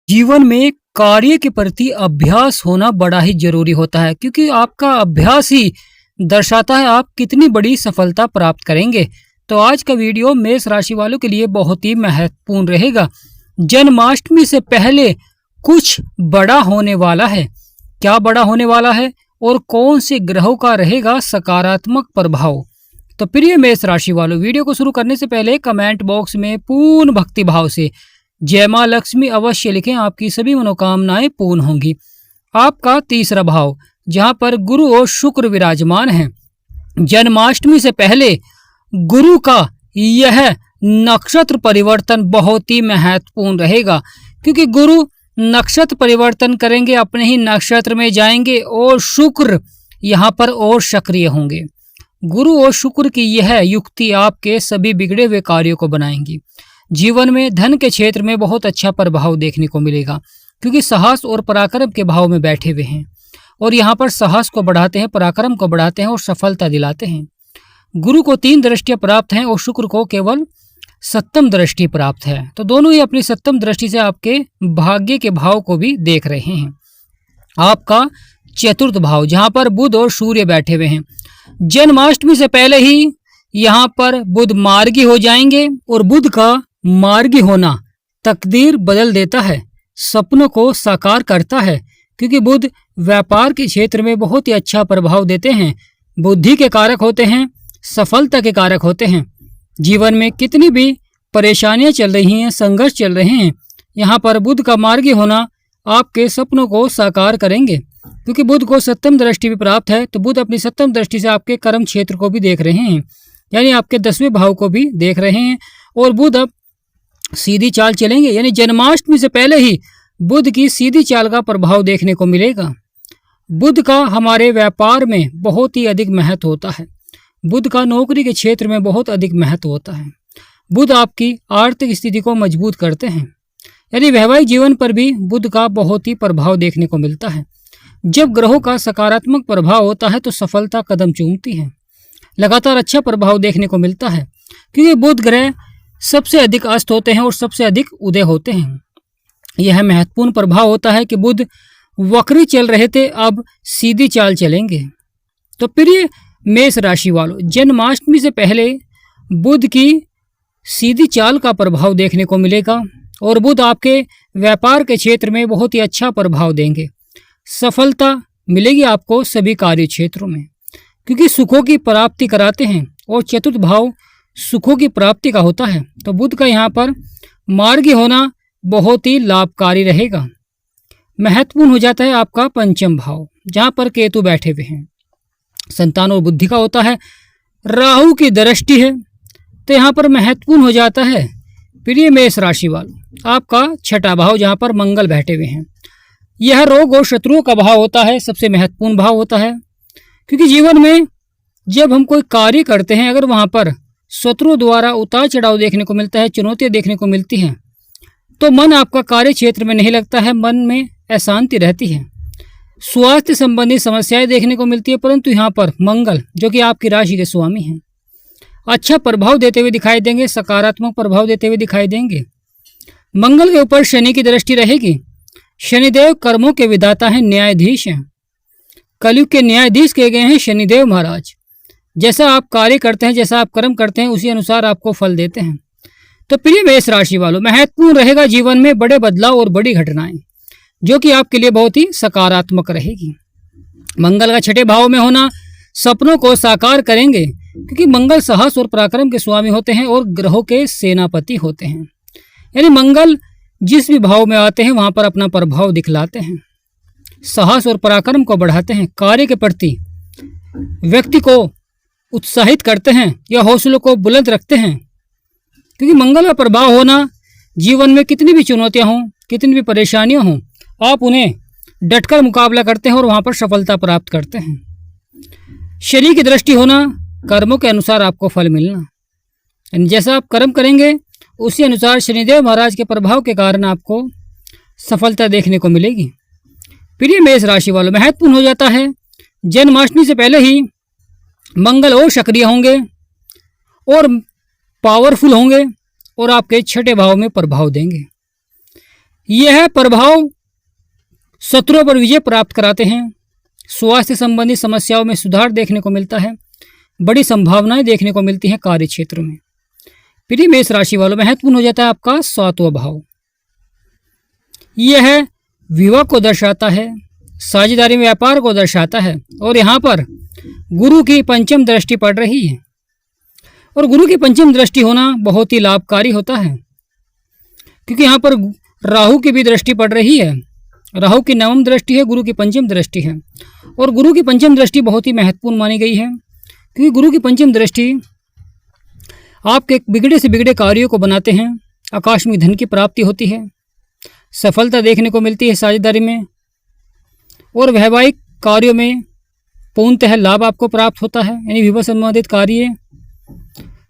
जीवन में कार्य के प्रति अभ्यास होना बड़ा ही जरूरी होता है क्योंकि आपका अभ्यास ही दर्शाता है आप कितनी बड़ी सफलता प्राप्त करेंगे। तो आज का वीडियो मेष राशि वालों के लिए बहुत ही महत्वपूर्ण रहेगा। जन्माष्टमी से पहले कुछ बड़ा होने वाला है। क्या बड़ा होने वाला है और कौन से ग्रहों का रहेगा सकारात्मक प्रभाव? तो प्रिय मेष राशि वालों, वीडियो को शुरू करने से पहले कमेंट बॉक्स में पूर्ण भक्ति भाव से जय मां लक्ष्मी अवश्य लिखें, आपकी सभी मनोकामनाएं पूर्ण होंगी। आपका तीसरा भाव जहां पर गुरु और शुक्र विराजमान हैं, जन्माष्टमी से पहले गुरु का यह नक्षत्र परिवर्तन बहुत ही महत्वपूर्ण रहेगा क्योंकि गुरु नक्षत्र परिवर्तन करेंगे, अपने ही नक्षत्र में जाएंगे और शुक्र यहाँ पर और सक्रिय होंगे। गुरु और शुक्र की यह युक्ति आपके सभी बिगड़े हुए कार्यों को बनाएंगी। जीवन में धन के क्षेत्र में बहुत अच्छा प्रभाव देखने को मिलेगा क्योंकि साहस और पराक्रम के भाव में बैठे हुए हैं और यहाँ पर साहस को बढ़ाते हैं, पराक्रम को बढ़ाते हैं और सफलता दिलाते हैं। गुरु को 3 दृष्टियां प्राप्त हैं और शुक्र को केवल 7वीं दृष्टि प्राप्त है। तो दोनों ही अपनी 7वीं दृष्टि से आपके भाग्य के भाव को भी देख रहे हैं। आपका चतुर्थ भाव जहाँ पर बुध और सूर्य बैठे हुए हैं, जन्माष्टमी से पहले ही यहाँ पर बुध मार्गी हो जाएंगे और बुध का मार्गी होना तकदीर बदल देता है, सपनों को साकार करता है क्योंकि बुध व्यापार के क्षेत्र में बहुत ही अच्छा प्रभाव देते हैं, बुद्धि के कारक होते हैं, सफलता के कारक होते हैं। जीवन में कितनी भी परेशानियां चल रही हैं, संघर्ष चल रहे हैं, यहाँ पर बुध का मार्गी होना आपके सपनों को साकार करेंगे क्योंकि बुध को 7वीं दृष्टि भी प्राप्त है। तो बुध अपनी 7वीं दृष्टि से आपके कर्म क्षेत्र को भी देख रहे हैं, यानी आपके 10वें भाव को भी देख रहे हैं और बुध अब सीधी चाल चलेंगे, यानी जन्माष्टमी से पहले ही बुध की सीधी चाल का प्रभाव देखने को मिलेगा। बुध का हमारे व्यापार में बहुत ही अधिक महत्व होता है, बुध का नौकरी के क्षेत्र में बहुत अधिक महत्व होता है। बुध आपकी आर्थिक स्थिति को मजबूत करते हैं, यानी वैवाहिक जीवन पर भी बुध का बहुत ही प्रभाव देखने को मिलता है। जब ग्रहों का सकारात्मक प्रभाव होता है तो सफलता कदम चूमती है, लगातार अच्छा प्रभाव देखने को मिलता है क्योंकि बुध ग्रह सबसे अधिक अस्त होते हैं और सबसे अधिक उदय होते हैं। यह महत्वपूर्ण प्रभाव होता है कि बुध वक्री चल रहे थे, अब सीधी चाल चलेंगे। तो प्रिय मेष राशि वालों, जन्माष्टमी से पहले बुध की सीधी चाल का प्रभाव देखने को मिलेगा और बुध आपके व्यापार के क्षेत्र में बहुत ही अच्छा प्रभाव देंगे। सफलता मिलेगी आपको सभी कार्य क्षेत्रों में क्योंकि सुखों की प्राप्ति कराते हैं और चतुर्थ भाव सुखों की प्राप्ति का होता है। तो बुध का यहाँ पर मार्गी होना बहुत ही लाभकारी रहेगा। महत्वपूर्ण हो जाता है आपका 5वां भाव जहाँ पर केतु बैठे हुए हैं, संतान और बुद्धि का होता है, राहु की दृष्टि है। तो यहाँ पर महत्वपूर्ण हो जाता है प्रिय मेष राशि वालों आपका 6वां भाव जहाँ पर मंगल बैठे हुए हैं। यह रोग और शत्रुओं का भाव होता है, सबसे महत्वपूर्ण भाव होता है क्योंकि जीवन में जब हम कोई कार्य करते हैं, अगर वहाँ पर शत्रुओं द्वारा उतार चढ़ाव देखने को मिलता है, चुनौतियाँ देखने को मिलती हैं, तो मन आपका कार्य क्षेत्र में नहीं लगता है, मन में अशांति रहती है, स्वास्थ्य संबंधी समस्याएं देखने को मिलती है। परंतु यहाँ पर मंगल जो कि आपकी राशि के स्वामी हैं, अच्छा प्रभाव देते हुए दिखाई देंगे, सकारात्मक प्रभाव देते हुए दिखाई देंगे। मंगल के ऊपर शनि की दृष्टि रहेगी। शनिदेव कर्मों के विधाता हैं, न्यायाधीश हैं, कलयुग के न्यायाधीश किए गए हैं शनिदेव महाराज। जैसा आप कार्य करते हैं, जैसा आप कर्म करते हैं, उसी अनुसार आपको फल देते हैं। तो प्रिय मेष राशि वालों, महत्वपूर्ण रहेगा जीवन में बड़े बदलाव और बड़ी घटनाएं जो कि आपके लिए बहुत ही सकारात्मक रहेगी। मंगल का 6ठे भाव में होना सपनों को साकार करेंगे क्योंकि मंगल साहस और पराक्रम के स्वामी होते हैं और ग्रहों के सेनापति होते हैं, यानी मंगल जिस भी भाव में आते हैं वहां पर अपना प्रभाव दिखलाते हैं, साहस और पराक्रम को बढ़ाते हैं, कार्य के प्रति व्यक्ति को उत्साहित करते हैं या हौसलों को बुलंद रखते हैं क्योंकि मंगल का प्रभाव होना जीवन में कितनी भी चुनौतियां हों, कितनी भी परेशानियां हों, आप उन्हें डटकर मुकाबला करते हैं और वहां पर सफलता प्राप्त करते हैं। शनि की दृष्टि होना, कर्मों के अनुसार आपको फल मिलना, यानी जैसा आप कर्म करेंगे उसी अनुसार शनिदेव महाराज के प्रभाव के कारण आपको सफलता देखने को मिलेगी। प्रिय मेष राशि वालों, महत्वपूर्ण हो जाता है जन्माष्टमी से पहले ही मंगल और सक्रिय होंगे और पावरफुल होंगे और आपके 6ठे भाव में प्रभाव देंगे। यह प्रभाव शत्रुओं पर विजय प्राप्त कराते हैं। स्वास्थ्य संबंधी समस्याओं में सुधार देखने को मिलता है। बड़ी संभावनाएं देखने को मिलती हैं कार्य क्षेत्र में। प्रिय मेष राशि वालों, महत्वपूर्ण हो जाता है आपका 7वां भाव। यह विवाह को दर्शाता है, साझेदारी में व्यापार को दर्शाता है और यहाँ पर गुरु की पंचम दृष्टि पड़ रही है। और गुरु की पंचम दृष्टि होना बहुत ही लाभकारी होता है, क्योंकि यहाँ पर राहु की भी दृष्टि पड़ रही है। राहु की नवम दृष्टि है, गुरु की पंचम दृष्टि है। और गुरु की पंचम दृष्टि बहुत ही महत्वपूर्ण मानी गई है, क्योंकि गुरु की पंचम दृष्टि आपके बिगड़े से बिगड़े कार्यों को बनाते हैं। आकस्मिक धन की प्राप्ति होती है, सफलता देखने को मिलती है साझेदारी में, और वैवाहिक कार्यों में पूर्णतः लाभ आपको प्राप्त होता है। यानी विवाह संबंधित कार्य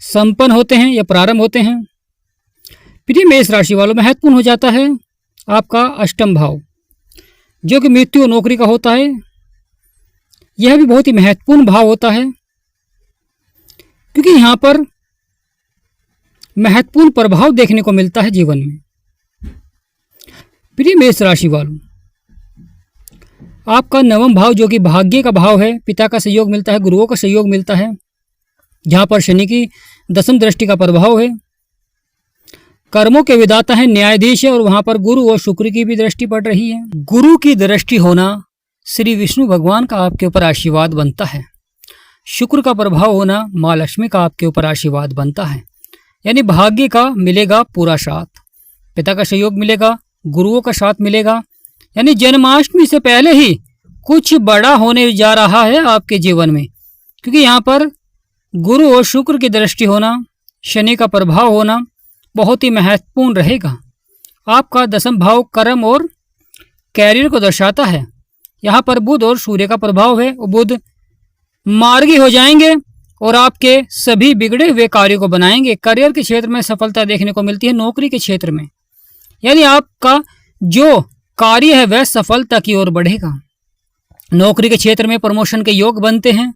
संपन्न होते हैं या प्रारंभ होते हैं। प्रिय मेष राशि वालों, महत्वपूर्ण हो जाता है आपका 8वां भाव, जो कि मृत्यु और नौकरी का होता है। यह भी बहुत ही महत्वपूर्ण भाव होता है, क्योंकि यहाँ पर महत्वपूर्ण प्रभाव देखने को मिलता है जीवन में। प्रिय मेष राशि वालों, आपका 9वां भाव जो कि भाग्य का भाव है, पिता का सहयोग मिलता है, गुरुओं का सहयोग मिलता है, जहाँ पर शनि की 10वीं दृष्टि का प्रभाव है। कर्मों के विधाता है, न्यायाधीश है, और वहाँ पर गुरु और शुक्र की भी दृष्टि पड़ रही है। गुरु की दृष्टि होना श्री विष्णु भगवान का आपके ऊपर आशीर्वाद बनता है। शुक्र का प्रभाव होना माँ लक्ष्मी का आपके ऊपर आशीर्वाद बनता है। यानी भाग्य का मिलेगा पूरा साथ, पिता का सहयोग मिलेगा, गुरुओं का साथ मिलेगा। यानी जन्माष्टमी से पहले ही कुछ बड़ा होने जा रहा है आपके जीवन में, क्योंकि यहाँ पर गुरु और शुक्र की दृष्टि होना, शनि का प्रभाव होना बहुत ही महत्वपूर्ण रहेगा। आपका 10वां भाव कर्म और कैरियर को दर्शाता है। यहाँ पर बुध और सूर्य का प्रभाव है। बुध मार्गी हो जाएंगे और आपके सभी बिगड़े हुए कार्यों को बनाएंगे। करियर के क्षेत्र में सफलता देखने को मिलती है, नौकरी के क्षेत्र में, यानी आपका जो कार्य है वह सफलता की ओर बढ़ेगा। नौकरी के क्षेत्र में प्रमोशन के योग बनते हैं,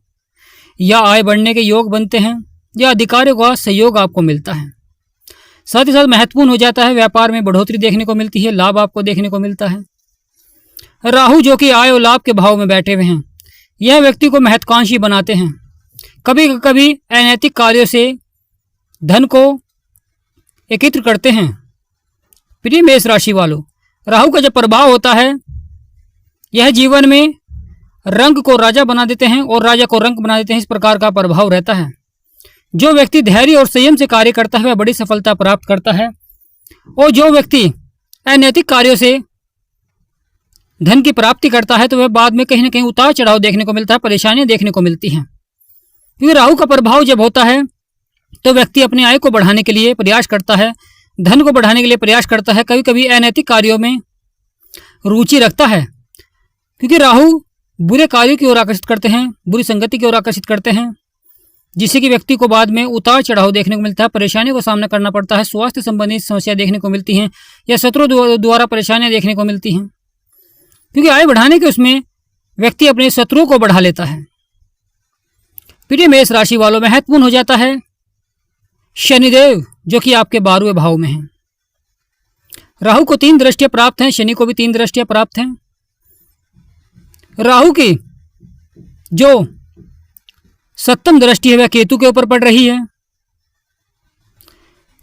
या आय बढ़ने के योग बनते हैं, या अधिकारियों का सहयोग आपको मिलता है। साथ ही साथ महत्वपूर्ण हो जाता है, व्यापार में बढ़ोतरी देखने को मिलती है, लाभ आपको देखने को मिलता है। राहु जो कि आय और लाभ के भाव में बैठे हुए हैं, यह व्यक्ति को महत्वाकांक्षी बनाते हैं। कभी कभी अनैतिक कार्यों से धन को एकत्र करते हैं। प्रिय मेष राशि वालों, राहु का जब प्रभाव होता है, यह जीवन में रंग को राजा बना देते हैं और राजा को रंग बना देते हैं। इस प्रकार का प्रभाव रहता है। जो व्यक्ति धैर्य और संयम से कार्य करता है वह बड़ी सफलता प्राप्त करता है, और जो व्यक्ति अनैतिक कार्यों से धन की प्राप्ति करता है तो वह बाद में कहीं ना कहीं उतार चढ़ाव देखने को मिलता है, परेशानियां देखने को मिलती हैं। क्योंकि राहु का प्रभाव जब होता है तो व्यक्ति अपनी आय को बढ़ाने के लिए प्रयास करता है, धन को बढ़ाने के लिए प्रयास करता है, कभी कभी अनैतिक कार्यों में रुचि रखता है, क्योंकि राहु बुरे कार्यों की ओर आकर्षित करते हैं, बुरी संगति की ओर आकर्षित करते हैं, जिससे कि व्यक्ति को बाद में उतार चढ़ाव देखने को मिलता है, परेशानियों का सामना करना पड़ता है, स्वास्थ्य संबंधी समस्या देखने को मिलती हैं, या शत्रु द्वारा परेशानियां देखने को मिलती हैं। क्योंकि आय बढ़ाने के उसमें व्यक्ति अपने शत्रुओं को बढ़ा लेता है। प्रिय मेष राशि वालों, महत्वपूर्ण हो जाता है शनिदेव जो कि आपके 12वें भाव में है। राहु को 3 दृष्टियां प्राप्त हैं, शनि को भी 3 दृष्टियां प्राप्त हैं। राहु की जो 7वीं दृष्टि है वह केतु के ऊपर पड़ रही है।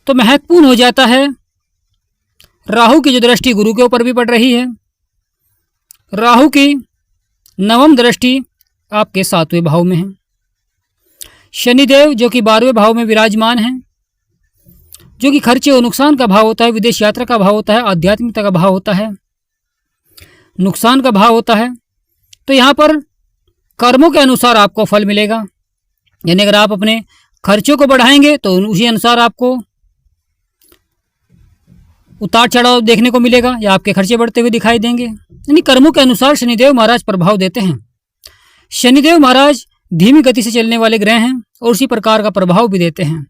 तो महत्वपूर्ण हो जाता है, राहु की जो दृष्टि गुरु के ऊपर भी पड़ रही है। राहु की 9वीं दृष्टि आपके 7वें भाव में है। शनिदेव जो कि 12वें भाव में विराजमान है, जो कि खर्चे और नुकसान का भाव होता है, विदेश यात्रा का भाव होता है, आध्यात्मिकता का भाव होता है, नुकसान का भाव होता है। तो यहाँ पर कर्मों के अनुसार आपको फल मिलेगा। यानी अगर आप अपने खर्चों को बढ़ाएंगे तो उसी अनुसार आपको उतार चढ़ाव देखने को मिलेगा, या आपके खर्चे बढ़ते हुए दिखाई देंगे। यानी कर्मों के अनुसार शनिदेव महाराज प्रभाव देते हैं। शनिदेव महाराज धीमी गति से चलने वाले ग्रह हैं और उसी प्रकार का प्रभाव भी देते हैं।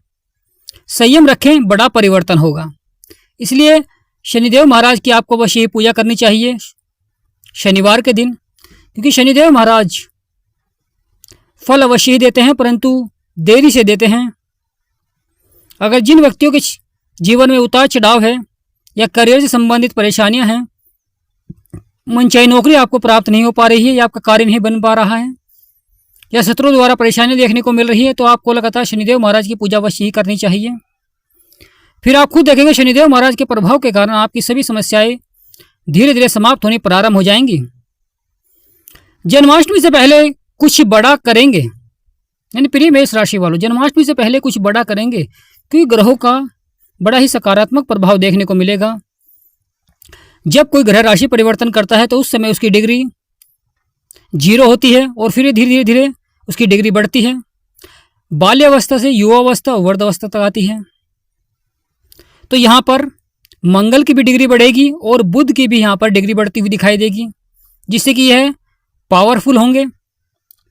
संयम रखें, बड़ा परिवर्तन होगा। इसलिए शनिदेव महाराज की आपको बस यही पूजा करनी चाहिए शनिवार के दिन, क्योंकि शनिदेव महाराज फल अवश्य ही देते हैं, परंतु देरी से देते हैं। अगर जिन व्यक्तियों के जीवन में उतार चढ़ाव है या करियर से संबंधित परेशानियां हैं, मनचाही नौकरी आपको प्राप्त नहीं हो पा रही है या आपका कार्य नहीं बन पा रहा है, या शत्रुओं द्वारा परेशानियां देखने को मिल रही है, तो आपको लगातार शनिदेव महाराज की पूजा अवश्य ही करनी चाहिए। फिर आप खुद देखेंगे शनिदेव महाराज के प्रभाव के कारण आपकी सभी समस्याएं धीरे धीरे समाप्त होनी प्रारंभ हो जाएंगी। जन्माष्टमी से पहले कुछ बड़ा करेंगे, यानी प्रिय मेष राशि वालों, जन्माष्टमी से पहले कुछ बड़ा करेंगे क्योंकि ग्रहों का बड़ा ही सकारात्मक प्रभाव देखने को मिलेगा। जब कोई ग्रह राशि परिवर्तन करता है तो उस समय उसकी डिग्री 0 होती है और फिर धीरे धीरे उसकी डिग्री बढ़ती है। बाल्यावस्था से युवावस्था और वृद्धावस्था तक आती है। तो यहाँ पर मंगल की भी डिग्री बढ़ेगी और बुध की भी यहाँ पर डिग्री बढ़ती हुई दिखाई देगी, जिससे कि यह पावरफुल होंगे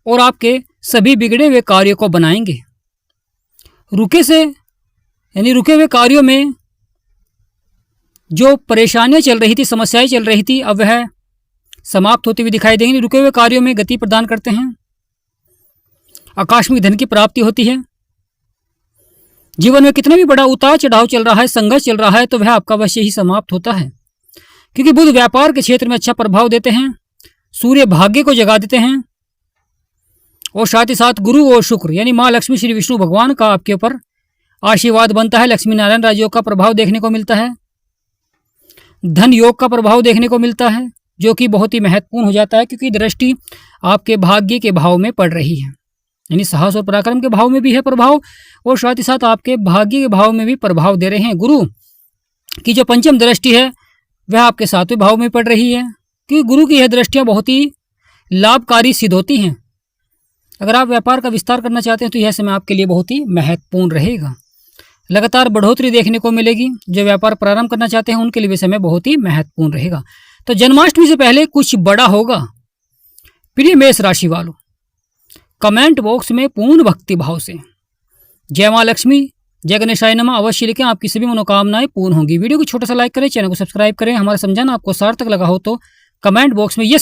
और आपके सभी बिगड़े हुए कार्यों को बनाएंगे। रुके हुए कार्यों में जो परेशानियां चल रही थी, समस्याएं चल रही थी, अब वह समाप्त होती हुई दिखाई देंगी। रुके हुए कार्यों में गति प्रदान करते हैं। आकस्मिक धन की प्राप्ति होती है। जीवन में कितना भी बड़ा उतार चढ़ाव चल रहा है, संघर्ष चल रहा है, तो वह आपका अवश्य ही समाप्त होता है, क्योंकि बुध व्यापार के क्षेत्र में अच्छा प्रभाव देते हैं। सूर्य भाग्य को जगा देते हैं और साथ ही साथ गुरु और शुक्र यानी माँ लक्ष्मी श्री विष्णु भगवान का आपके ऊपर आशीर्वाद बनता है। लक्ष्मी नारायण राजयोग का प्रभाव देखने को मिलता है। धन योग का प्रभाव देखने को मिलता है, जो कि बहुत ही महत्वपूर्ण हो जाता है, क्योंकि दृष्टि आपके भाग्य के भाव में पड़ रही है, यानी साहस और पराक्रम के भाव में भी है प्रभाव और साथ ही साथ आपके भाग्य के भाव में भी प्रभाव दे रहे हैं। गुरु की जो पंचम दृष्टि है वह आपके 7वें भाव में पड़ रही है, क्योंकि गुरु की यह दृष्टियां बहुत ही लाभकारी सिद्ध होती हैं। अगर आप व्यापार का विस्तार करना चाहते हैं तो यह समय आपके लिए बहुत ही महत्वपूर्ण रहेगा। लगातार बढ़ोतरी देखने को मिलेगी। जो व्यापार प्रारंभ करना चाहते हैं उनके लिए भी समय बहुत ही महत्वपूर्ण रहेगा। तो जन्माष्टमी से पहले कुछ बड़ा होगा। प्रिय मेष राशि वालों, कमेंट बॉक्स में पूर्ण भक्ति भाव से जय माँ लक्ष्मी, जय गणेशाय नमः अवश्य लिखें। आपकी सभी मनोकामनाएं पूर्ण होंगी। वीडियो को छोटा सा लाइक करें, चैनल को सब्सक्राइब करें। हमारा समझाना आपको सार्थक लगा हो तो कमेंट बॉक्स में ये